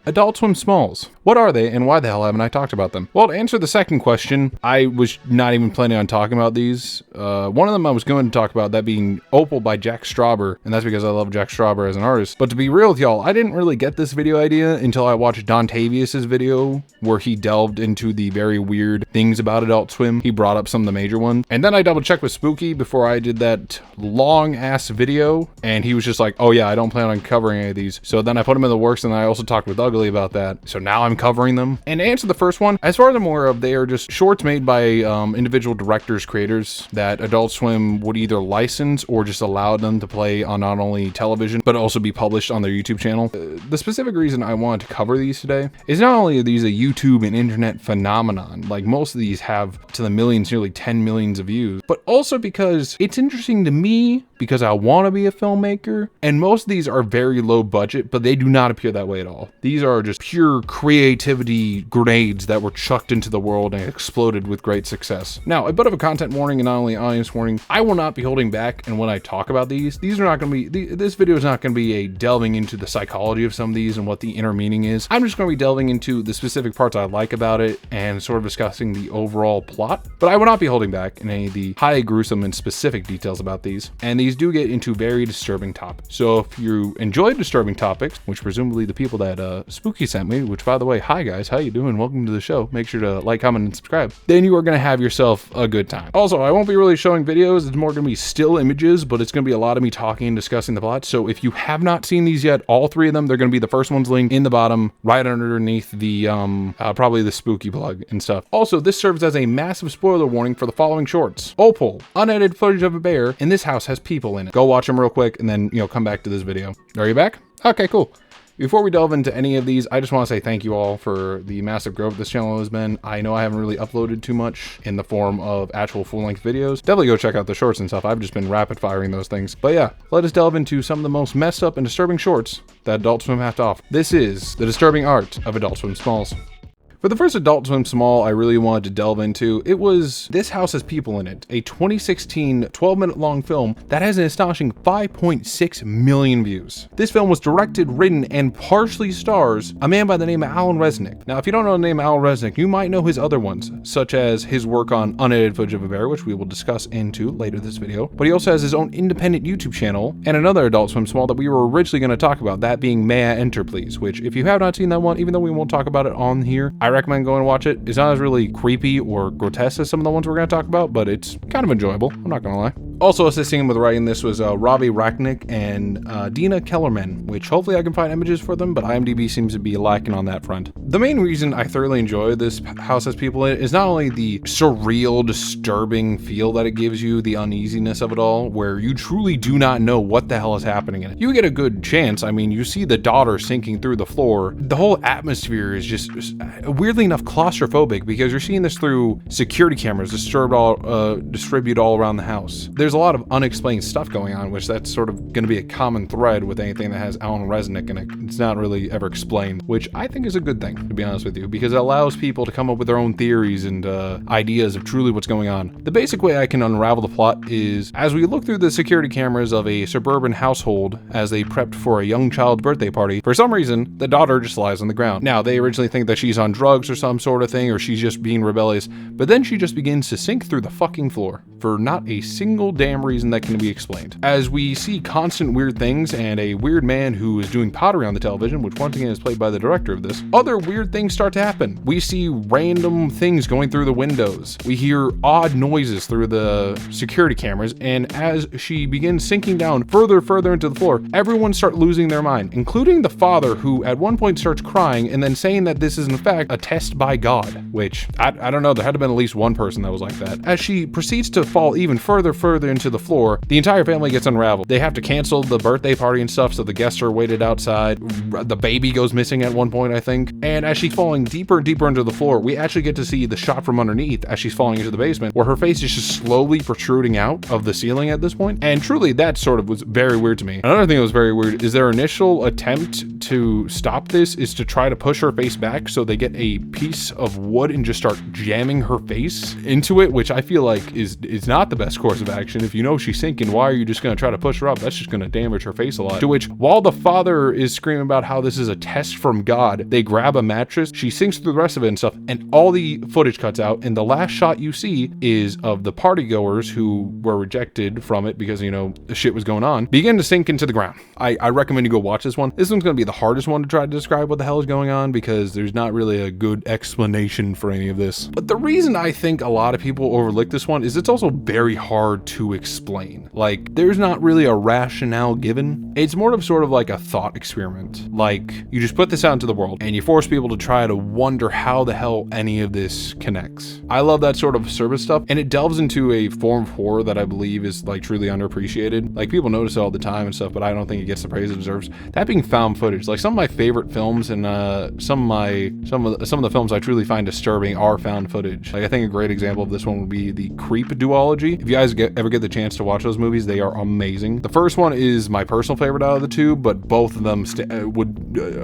Adult Swim Smalls. What are they and why the hell haven't I talked about them? Well, to answer the second question, I was not even planning on talking about these. One of them I was going to talk about, that being Opal by Jack Strawber, and that's because I love Jack Strawber as an artist. But to be real with y'all, I didn't really get this video idea until I watched Dontavius's video where he delved into the very weird things about Adult Swim. He brought up some of the major ones. And then I double checked with Spooky before I did that long ass video, and he was just like, oh yeah, I don't plan on covering any of these. So then I put them in the works, and I also talked with Ugly about that. So now I'm covering them. And to answer the first one, as far as I'm aware of, they are just shorts made by individual directors, creators that Adult Swim would either license or just allow them to play on not only television, but also be published on their YouTube channel. The specific reason I wanted to cover these today is not only are these a YouTube and internet phenomenon, like most of these have to the millions, nearly 10 millions of views, but also because it's interesting to me because I want to be a filmmaker, and most of these are very low budget, but they do not appear that way at all. These are just pure creativity grenades that were chucked into the world and exploded with great success. Now, a bit of a content warning and not only audience warning, I will not be holding back, and when I talk about these are not going to be, this video is not going to be a delving into the psychology of some of these and what the inner meaning is. I'm just going to be delving into the specific parts I like about it and sort of discussing the overall plot, but I will not be holding back in any of the highly gruesome and specific details about these, and these do get into very disturbing topics. So if you enjoy disturbing topics, which presumably the people that Spooky sent me, which by the way, hi guys, how you doing? Welcome to the show. Make sure to like, comment, and subscribe. Then you are going to have yourself a good time. Also, I won't be really showing videos. It's more going to be still images, but it's going to be a lot of me talking and discussing the plot. So if you have not seen these yet, all three of them, they're going to be the first ones linked in the bottom, right underneath the, probably the Spooky plug and stuff. Also, this serves as a massive spoiler warning for the following shorts. Opal, unedited footage of a bear, and this house has people in it. Go watch them real quick and then, come back to this video. Are you back? Okay, cool. Before we delve into any of these, I just want to say thank you all for the massive growth this channel has been. I know I haven't really uploaded too much in the form of actual full-length videos. Definitely go check out the shorts and stuff. I've just been rapid firing those things. But yeah, let us delve into some of the most messed up and disturbing shorts that Adult Swim have to offer. This is the disturbing art of Adult Swim Smalls. For the first Adult Swim Small I really wanted to delve into, it was This House Has People in It, a 2016 12-minute long film that has an astonishing 5.6 million views. This film was directed, written, and partially stars a man by the name of Alan Resnick. Now, if you don't know the name Alan Resnick, you might know his other ones, such as his work on Unedited Footage of a Bear, which we will discuss into later this video, but he also has his own independent YouTube channel and another Adult Swim Small that we were originally going to talk about, that being May I Enter Please, which if you have not seen that one, even though we won't talk about it on here, I recommend going and watch it. It's not as really creepy or grotesque as some of the ones we're going to talk about, but it's kind of enjoyable. I'm not going to lie. Also assisting him with writing this was Robbie Rachnick and Dina Kellerman, which hopefully I can find images for them, but IMDb seems to be lacking on that front. The main reason I thoroughly enjoy This House Has People in It is not only the surreal, disturbing feel that it gives you, the uneasiness of it all, where you truly do not know what the hell is happening in it. You get a good chance. I mean, you see the daughter sinking through the floor. The whole atmosphere is just weirdly enough claustrophobic because you're seeing this through security cameras distributed all around the house. There's a lot of unexplained stuff going on, which that's sort of going to be a common thread with anything that has Alan Resnick in it. It's not really ever explained, which I think is a good thing, to be honest with you, because it allows people to come up with their own theories and ideas of truly what's going on. The basic way I can unravel the plot is, as we look through the security cameras of a suburban household as they prepped for a young child's birthday party, for some reason, the daughter just lies on the ground. Now, they originally think that she's on drugs or some sort of thing, or she's just being rebellious, but then she just begins to sink through the fucking floor for not a single damn reason that can be explained. As we see constant weird things and a weird man who is doing pottery on the television, which once again is played by the director of this, other weird things start to happen. We see random things going through the windows. We hear odd noises through the security cameras, and as she begins sinking down further into the floor, everyone starts losing their mind, including the father, who at one point starts crying and then saying that this is in fact a test by God, which I don't know, there had to have been at least one person that was like that. As she proceeds to fall even further into the floor, the entire family gets unraveled. They have to cancel the birthday party and stuff, so the guests are waited outside. The baby goes missing at one point, I think. And as she's falling deeper and deeper into the floor, we actually get to see the shot from underneath as she's falling into the basement, where her face is just slowly protruding out of the ceiling at this point. And truly, that sort of was very weird to me. Another thing that was very weird is their initial attempt to stop this is to try to push her face back so they get a piece of wood and just start jamming her face into it, which I feel like is not the best course of action. situation. If you know she's sinking, why are you just going to try to push her up? That's just going to damage her face a lot. To which, while the father is screaming about how this is a test from God, they grab a mattress, she sinks through the rest of it and stuff, and all the footage cuts out, and the last shot you see is of the partygoers who were rejected from it because, you know, the shit was going on, begin to sink into the ground. I recommend you go watch this one. This one's going to be the hardest one to try to describe what the hell is going on because there's not really a good explanation for any of this. But the reason I think a lot of people overlook this one is it's also very hard to explain. Like, there's not really a rationale given. It's more of sort of like a thought experiment. Like, you just put this out into the world and you force people to try to wonder how the hell any of this connects. I love that sort of service stuff, and it delves into a form of horror that I believe is like truly underappreciated. Like, people notice it all the time and stuff, but I don't think it gets the praise it deserves. That being found footage. Like, some of my favorite films and some of the films I truly find disturbing are found footage. Like, I think a great example of this one would be the Creep duology. If you guys ever get the chance to watch those movies, they are amazing. The first one is my personal favorite out of the two, but both of them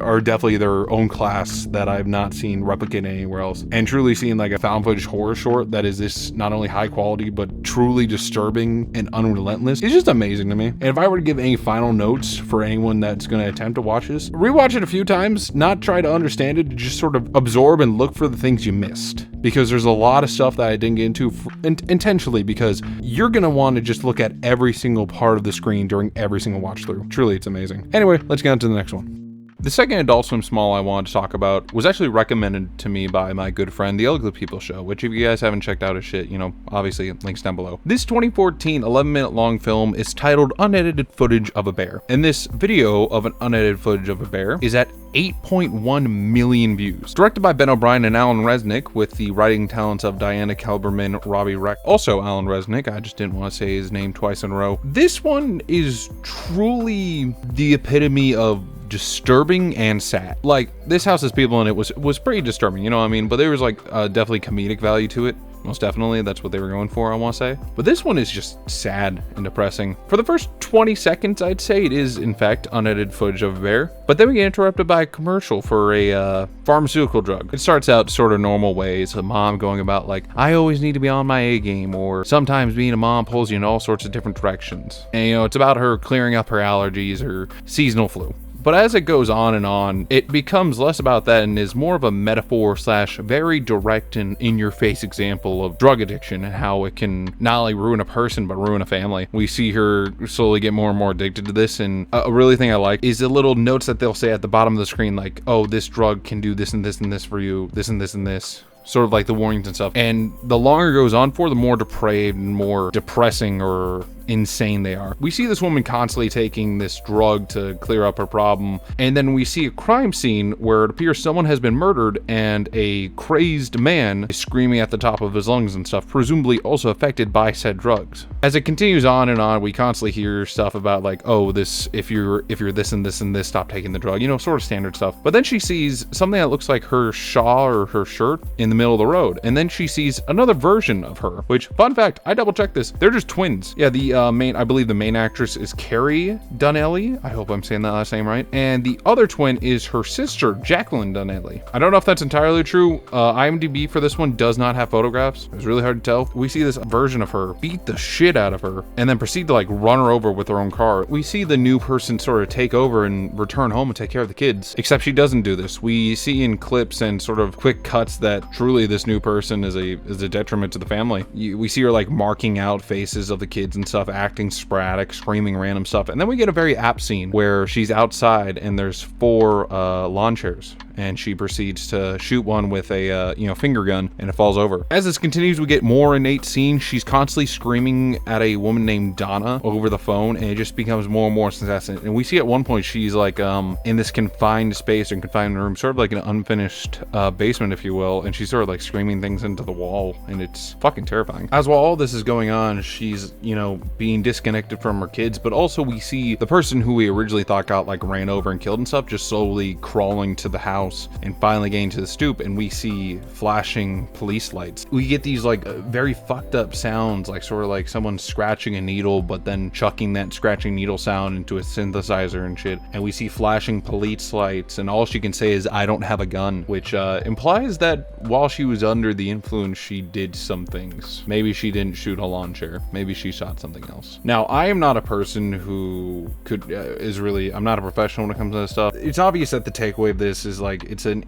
are definitely their own class that I've not seen replicated anywhere else. And truly seeing like a found footage horror short that is this not only high quality but truly disturbing and unrelentless is just amazing to me. And if I were to give any final notes for anyone that's going to attempt to watch this, rewatch it a few times, not try to understand it, just sort of absorb and look for the things you missed. Because there's a lot of stuff that I didn't get into intentionally, because you're going to want to just look at every single part of the screen during every single watch through. Truly, it's amazing. Anyway, let's get on to the next one. The second Adult Swim Small I wanted to talk about was actually recommended to me by my good friend, The Ugly People Show, which if you guys haven't checked out his shit, you know, obviously links down below. This 2014 11-minute long film is titled Unedited Footage of a Bear. And this video of an unedited footage of a bear is at 8.1 million views. Directed by Ben O'Brien and Alan Resnick, with the writing talents of Diana Kelberman, Robbie Reck, also Alan Resnick. I just didn't want to say his name twice in a row. This one is truly the epitome of disturbing and sad. Like, this house's people in it was pretty disturbing, you know what I mean? But there was like definitely comedic value to it. Most definitely, that's what they were going for, I want to say. But this one is just sad and depressing. For the first 20 seconds, I'd say it is, in fact, unedited footage of a bear. But then we get interrupted by a commercial for a pharmaceutical drug. It starts out sort of normal ways. A mom going about like, I always need to be on my A game, or sometimes being a mom pulls you in all sorts of different directions. And, you know, it's about her clearing up her allergies or seasonal flu. But as it goes on, it becomes less about that and is more of a metaphor / very direct and in-your-face example of drug addiction and how it can not only ruin a person, but ruin a family. We see her slowly get more and more addicted to this, and a really thing I like is the little notes that they'll say at the bottom of the screen, like, oh, this drug can do this and this and this for you, this and this and this. Sort of like the warnings and stuff. And the longer it goes on for, the more depraved and more depressing or insane they are. We see this woman constantly taking this drug to clear up her problem, and then we see a crime scene where it appears someone has been murdered and a crazed man is screaming at the top of his lungs and stuff, presumably also affected by said drugs. As it continues on, we constantly hear stuff about like, oh, this, if you're this and this and this, stop taking the drug, you know, sort of standard stuff. But then she sees something that looks like her shawl or her shirt in the middle of the road, and then she sees another version of her, which, fun fact, I double checked this, they're just twins. Yeah, I believe the main actress is Carrie Donnelly. I hope I'm saying that last name right. And the other twin is her sister, Jacqueline Donnelly. I don't know if that's entirely true. IMDb for this one does not have photographs. It's really hard to tell. We see this version of her beat the shit out of her and then proceed to like run her over with her own car. We see the new person sort of take over and return home and take care of the kids, except she doesn't do this. We see in clips and sort of quick cuts that truly this new person is a detriment to the family. We see her like marking out faces of the kids and stuff, acting sporadic, screaming random stuff. And then we get a very apt scene where she's outside and there's 4 lawn chairs, and she proceeds to shoot one with a finger gun, and it falls over. As this continues, we get more innate scenes. She's constantly screaming at a woman named Donna over the phone, and it just becomes more and more incessant. And we see at one point she's like in this confined space or confined room, sort of like an unfinished basement, if you will, and she's sort of like screaming things into the wall, and it's fucking terrifying. As while all this is going on, she's, you know, being disconnected from her kids, but also we see the person who we originally thought got like ran over and killed and stuff just slowly crawling to the house house and finally getting to the stoop, and we see flashing police lights. We get these like very fucked up sounds, like sort of like someone scratching a needle, but then chucking that scratching needle sound into a synthesizer and shit. And we see flashing police lights, and all she can say is, "I don't have a gun," which implies that while she was under the influence, she did some things. Maybe she didn't shoot a lawn chair. Maybe she shot something else. Now, I am not a person who I'm not a professional when it comes to this stuff. It's obvious that the takeaway of this is like, it's an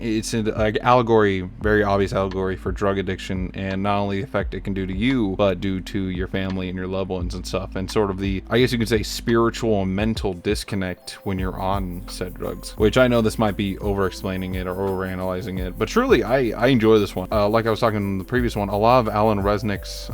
like allegory, very obvious allegory for drug addiction, and not only the effect it can do to you, but due to your family and your loved ones and stuff, and sort of the, I guess you could say, spiritual and mental disconnect when you're on said drugs, which I know this might be over explaining it or over analyzing it, but truly I enjoy this one. Like I was talking in the previous one, a lot of Alan Resnick's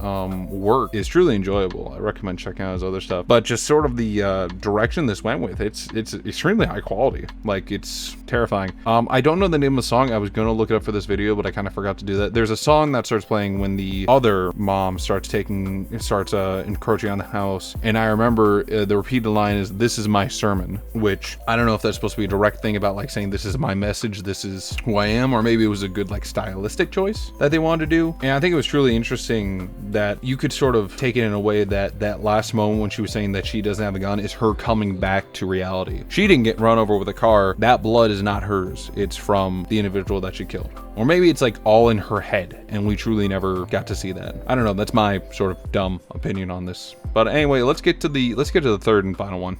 work is truly enjoyable. I recommend checking out his other stuff, but just sort of the direction this went with, it's extremely high quality. Like, it's terrifying. I don't know the name of the song. I was gonna look it up for this video, but I kind of forgot to do that. There's a song that starts playing when the other mom starts encroaching on the house, and I remember the repeated line is, "This is my sermon," which I don't know if that's supposed to be a direct thing about like saying this is my message, this is who I am, or maybe it was a good like stylistic choice that they wanted to do. And I think it was truly interesting that you could sort of take it in a way that that last moment when she was saying that she doesn't have a gun is her coming back to reality. She didn't get run over with a car. That blood is not hers. It's from the individual that she killed. Or maybe it's like all in her head and we truly never got to see that. I don't know. That's my sort of dumb opinion on this. But anyway, let's get to the third and final one.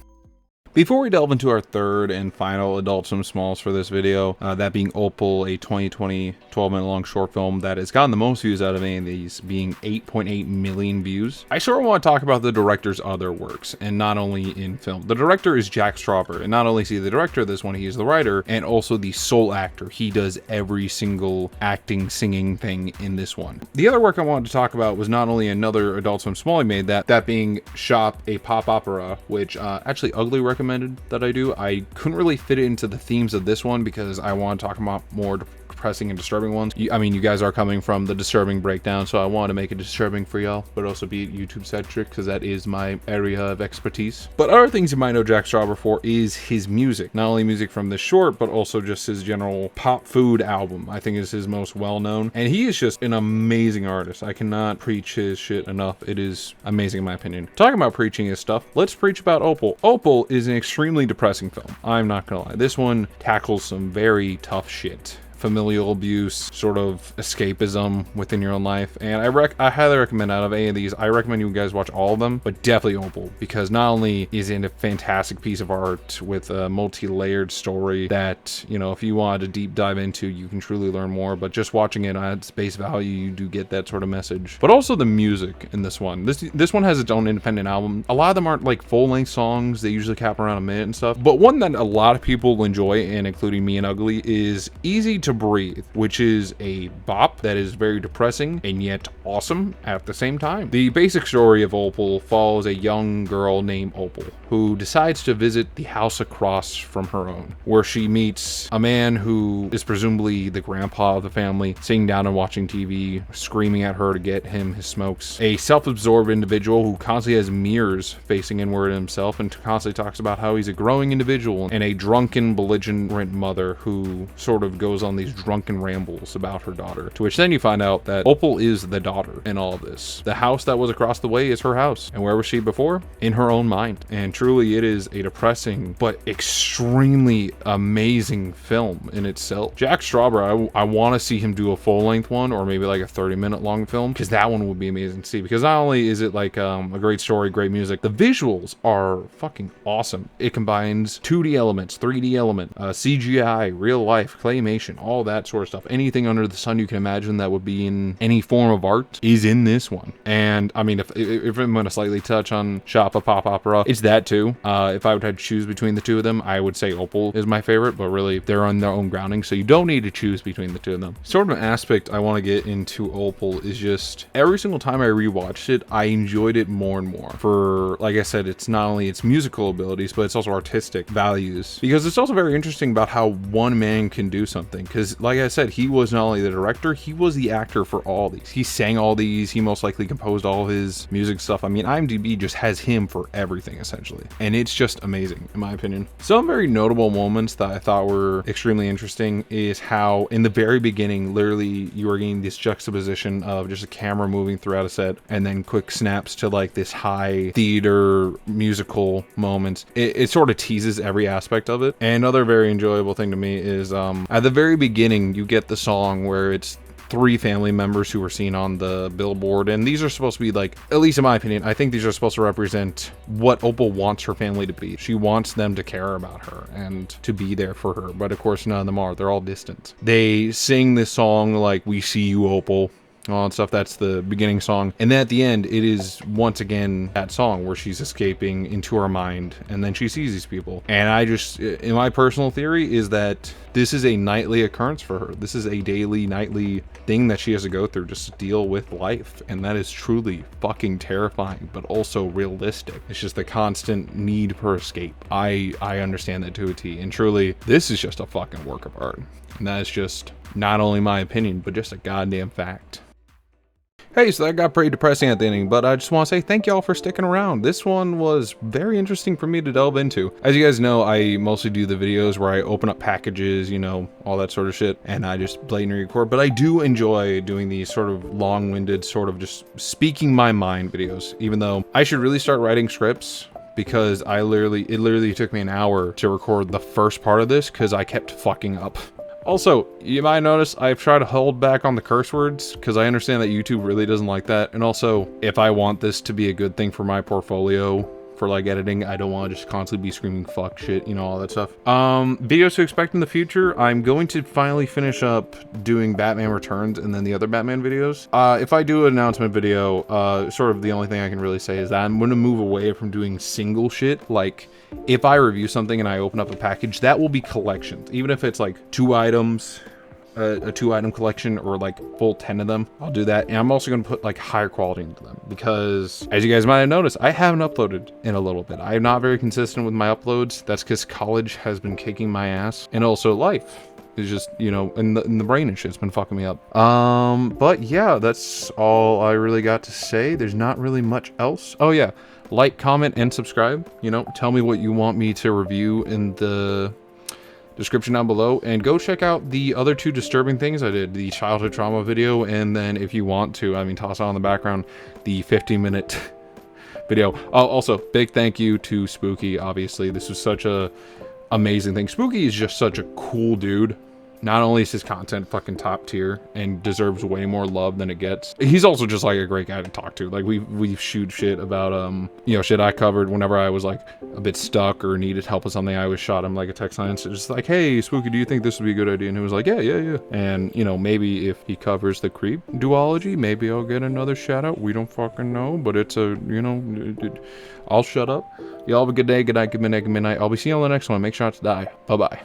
Before we delve into our third and final Adult Swim Smalls for this video, that being Opal, a 2020 12-minute long short film that has gotten the most views out of any of these, being 8.8 million views, I sort of want to talk about the director's other works, and not only in film. The director is Jack Strawber, and not only is he the director of this one, he is the writer, and also the sole actor. He does every single acting, singing thing in this one. The other work I wanted to talk about was not only another Adult Swim Small he made, that being Shop, a pop opera, which actually Ugly recommended that I do. I couldn't really fit it into the themes of this one because I want to talk about more depressing and disturbing ones. I mean, you guys are coming from the disturbing breakdown, so I want to make it disturbing for y'all, but also be YouTube centric because that is my area of expertise. But other things you might know Jack Strawber for is his music. Not only music from this short, but also just his general pop food album, I think, is his most well-known. And he is just an amazing artist. I cannot preach his shit enough. It is amazing in my opinion. Talking about preaching his stuff, let's preach about Opal. Opal is an extremely depressing film. I'm not gonna lie. This one tackles some very tough shit. Familial abuse, sort of escapism within your own life, and I highly recommend, out of any of these, I recommend you guys watch all of them, but definitely Opal, because not only is it a fantastic piece of art with a multi-layered story that, you know, if you wanted to deep dive into, you can truly learn more, but just watching it on its base value, you do get that sort of message. But also the music in this one. This one has its own independent album. A lot of them aren't like full-length songs. They usually cap around a minute and stuff, but one that a lot of people enjoy, and including me and Ugly, is Easy to Breathe, which is a bop that is very depressing and yet awesome at the same time. The basic story of Opal follows a young girl named Opal who decides to visit the house across from her own, where she meets a man who is presumably the grandpa of the family, sitting down and watching TV, screaming at her to get him his smokes. A self-absorbed individual who constantly has mirrors facing inward himself and constantly talks about how he's a growing individual, and a drunken, belligerent mother who sort of goes on these drunken rambles about her daughter, to which then you find out that Opal is the daughter in all of this. The house that was across the way is her house, and where was she before? In her own mind. And truly it is a depressing but extremely amazing film in itself. Jack Strawber, I want to see him do a full-length one, or maybe like a 30-minute long film, because that one would be amazing to see, because not only is it like a great story, great music, the visuals are fucking awesome. It combines 2D elements, 3D element, CGI, real life, claymation, all that sort of stuff. Anything under the sun you can imagine that would be in any form of art is in this one. And I mean, if I'm going to slightly touch on Shop, a pop opera, it's that too. If I would have to choose between the two of them, I would say Opal is my favorite, but really they're on their own grounding, so you don't need to choose between the two of them. Sort of an aspect I want to get into Opal is just every single time I rewatched it, I enjoyed it more and more. For, like I said, it's not only its musical abilities, but it's also artistic values, because it's also very interesting about how one man can do something. Because because like I said, he was not only the director, he was the actor for all these. He sang all these, he most likely composed all his music stuff. I mean, IMDb just has him for everything essentially, and it's just amazing in my opinion. Some very notable moments that I thought were extremely interesting is how in the very beginning, literally you are getting this juxtaposition of just a camera moving throughout a set and then quick snaps to like this high theater musical moments. It sort of teases every aspect of it. And another very enjoyable thing to me is at the very beginning you get the song where it's 3 family members who were seen on the billboard, and these are supposed to be like, at least in my opinion, I think these are supposed to represent what Opal wants her family to be. She wants them to care about her and to be there for her, but of course none of them are. They're all distant. They sing this song like, "We see you, Opal," all that stuff. That's the beginning song, and then at the end it is once again that song where she's escaping into her mind and then she sees these people. And I just, in my personal theory, is that this is a nightly occurrence for her. This is a daily, nightly thing that she has to go through just to deal with life, and that is truly fucking terrifying but also realistic. It's just the constant need for escape. I understand that to a T, and truly this is just a fucking work of art, and that is just not only my opinion but just a goddamn fact. Hey, so that got pretty depressing at the ending, but I just want to say thank y'all for sticking around. This one was very interesting for me to delve into. As you guys know, I mostly do the videos where I open up packages, you know, all that sort of shit, and I just blatantly record, but I do enjoy doing these sort of long-winded, sort of just speaking my mind videos, even though I should really start writing scripts, because it literally took me an hour to record the first part of this because I kept fucking up. Also, you might notice I've tried to hold back on the curse words because I understand that YouTube really doesn't like that. And also, if I want this to be a good thing for my portfolio for like editing, I don't want to just constantly be screaming fuck shit, you know, all that stuff. Videos to expect in the future. I'm going to finally finish up doing Batman Returns and then the other Batman videos. If I do an announcement video, sort of the only thing I can really say is that I'm going to move away from doing single shit. Like, if I review something and I open up a package, that will be collections. Even if it's like 2 items, a 2-item collection, or like full 10 of them, I'll do that. And I'm also going to put like higher quality into them because, as you guys might have noticed, I haven't uploaded in a little bit. I am not very consistent with my uploads. That's because college has been kicking my ass, and also life is just, you know, in the brain and shit's been fucking me up. But yeah, that's all I really got to say. There's not really much else. Oh yeah, like, comment, and subscribe. You know, tell me what you want me to review in the description down below, and go check out the other 2 disturbing things I did, the childhood trauma video, and then if you want to, I mean, toss on in the background the 15-minute video. Oh, also big thank you to Spooky. Obviously this was such a amazing thing. Spooky is just such a cool dude. Not only is his content fucking top tier and deserves way more love than it gets, he's also just like a great guy to talk to. Like we shoot shit about you know, shit I covered whenever I was like a bit stuck or needed help with something. I always shot him like a text line, so just like, hey Spooky, do you think this would be a good idea? And he was like, yeah. And you know, maybe if he covers the creep duology, maybe I'll get another shout out. We don't fucking know, but it's a, you know, I'll shut up. Y'all have a good day, good night, good midnight, good midnight. I'll be seeing you on the next one. Make sure not to die. Bye bye.